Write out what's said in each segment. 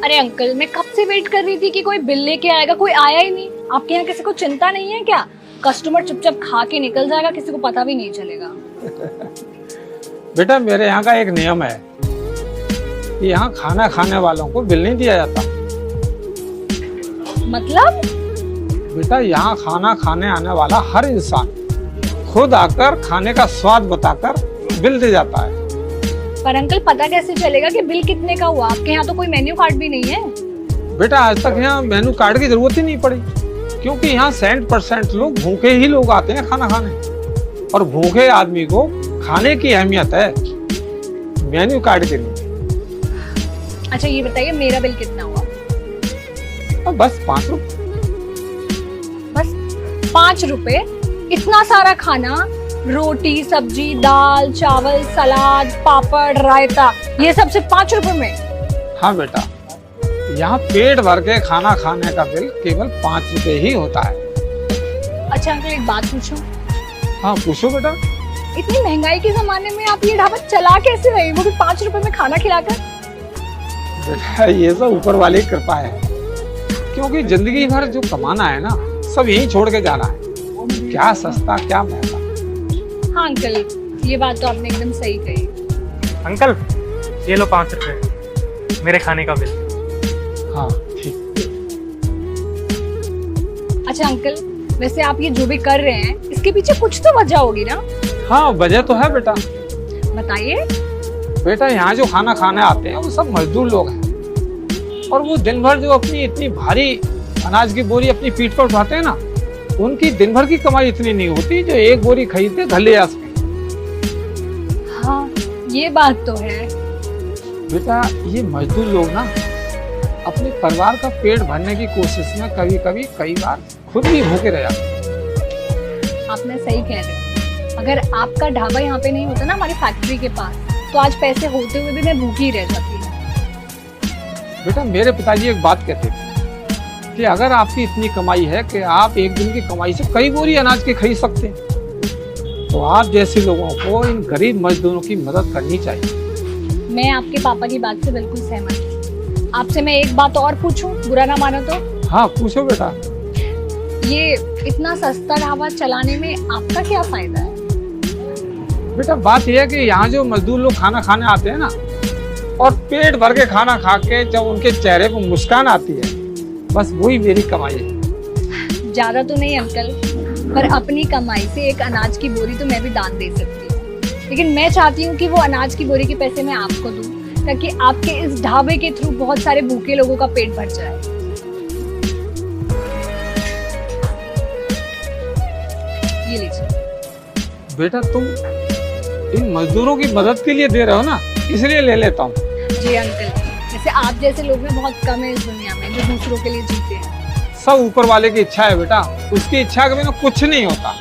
अरे अंकल, मैं कब से वेट कर रही थी कि कोई बिल लेके आएगा, कोई आया ही नहीं। आपके यहाँ किसी को चिंता नहीं है क्या? कस्टमर चुपचाप खा के निकल जाएगा, किसी को पता भी नहीं चलेगा। बेटा मेरे यहाँ का एक नियम है कि यहाँ खाना खाने वालों को बिल नहीं दिया जाता। मतलब? बेटा यहाँ खाना खाने आने वाला हर इंसान खुद आकर खाने का स्वाद बताकर बिल दे जाता है। पर अंकल, पता कैसे चलेगा कि बिल कितने का हुआ? आपके यहाँ तो कोई मेन्यू कार्ड भी नहीं है। बेटा आज तक यहाँ मेनू कार्ड की जरूरत ही नहीं पड़ी, क्योंकि यहाँ 60% लोग भूखे ही लोग आते हैं खाना खाने, और भूखे आदमी को खाने की अहमियत है, मेन्यू कार्ड की नहीं। अच्छा ये बताइए, मेरा बिल कितना हुआ? और बस 5 रुपए। बस 5 रुपए? इतना सारा खाना, रोटी सब्जी दाल चावल सलाद पापड़ रायता, ये सब सिर्फ 5 रुपए में? हाँ बेटा, यहाँ पेट भर के खाना खाने का बिल केवल 5 रुपए ही होता है। अच्छा अंकल, एक बात पूछूं? हाँ पूछो बेटा। इतनी महंगाई के जमाने में आप ये ढाबा चला कैसे रहे, वो भी 5 रुपए में खाना खिलाकर? बेटा ये सब ऊपर वाले की कृपा है, क्योंकि जिंदगी भर जो कमाना है ना, सब यही छोड़ के जाना है। क्या सस्ता क्या महंगा। हाँ अंकल, ये बात तो आपने एकदम सही कही। अंकल ये लो 5 रुपए मेरे खाने का बिल। हाँ ठीक। अच्छा अंकल, वैसे आप ये जो भी कर रहे हैं, इसके पीछे कुछ तो वजह होगी ना? हाँ वजह तो है बेटा। बताइए। बेटा यहाँ जो खाना खाने आते हैं वो सब मजदूर लोग हैं, और वो दिन भर जो अपनी इतनी भारी अनाज की बोरी अपनी पीठ पर उठाते हैं ना, उनकी दिन भर की कमाई इतनी नहीं होती जो एक बोरी खरीद के घर ले जा सके। हाँ ये बात तो है। बेटा ये मजदूर लोग ना अपने परिवार का पेट भरने की कोशिश में कभी कभी कई बार खुद भी भूखे रह जाते हैं। आपने सही कह रहे हो। अगर आपका ढाबा यहाँ पे नहीं होता ना, हमारी फैक्ट्री के पास, तो आज पैसे होते हुए भी मैं भूखी रह जाती। बेटा मेरे पिताजी एक बात कहते थे कि अगर आपकी इतनी कमाई है कि आप एक दिन की कमाई से कई बोरी अनाज के खरीद सकते हैं, तो आप जैसे लोगों को इन गरीब मजदूरों की मदद करनी चाहिए। मैं आपके पापा की बात से बिल्कुल सहमत हूँ। आपसे मैं एक बात और पूछूं, बुरा ना मानो तो? हाँ पूछो बेटा। ये इतना सस्ता ढाबा चलाने में आपका क्या फायदा है? बेटा बात यह है कि यहाँ जो मजदूर लोग खाना खाने आते हैं ना, और पेट भर के खाना खा के जब उनके चेहरे पर मुस्कान आती है, बस वही मेरी कमाई है। ज्यादा तो नहीं अंकल, पर अपनी कमाई से एक अनाज की बोरी तो मैं भी दान दे सकती हूँ। लेकिन मैं चाहती हूँ कि वो अनाज की बोरी के पैसे मैं आपको दूँ, ताकि आपके इस ढाबे के थ्रू बहुत सारे भूखे लोगों का पेट भर जाए। ये लीजिए। बेटा तुम इन मजदूरों की मदद के लिए दे रहे हो ना, इसलिए ले लेता हूँ। जी अंकल, जैसे आप जैसे लोग में बहुत कम है इस दुनिया में जो दूसरों के लिए जीते हैं। सब ऊपर वाले की इच्छा है बेटा, उसकी इच्छा के बिना कुछ नहीं होता।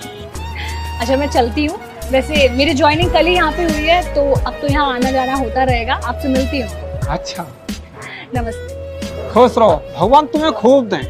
अच्छा मैं चलती हूँ। वैसे मेरी ज्वाइनिंग कल ही यहाँ पे हुई है, तो अब तो यहाँ आना जाना होता रहेगा। आपसे मिलती हूँ। अच्छा नमस्ते। खुश रहो, भगवान तुम्हें खूब दें।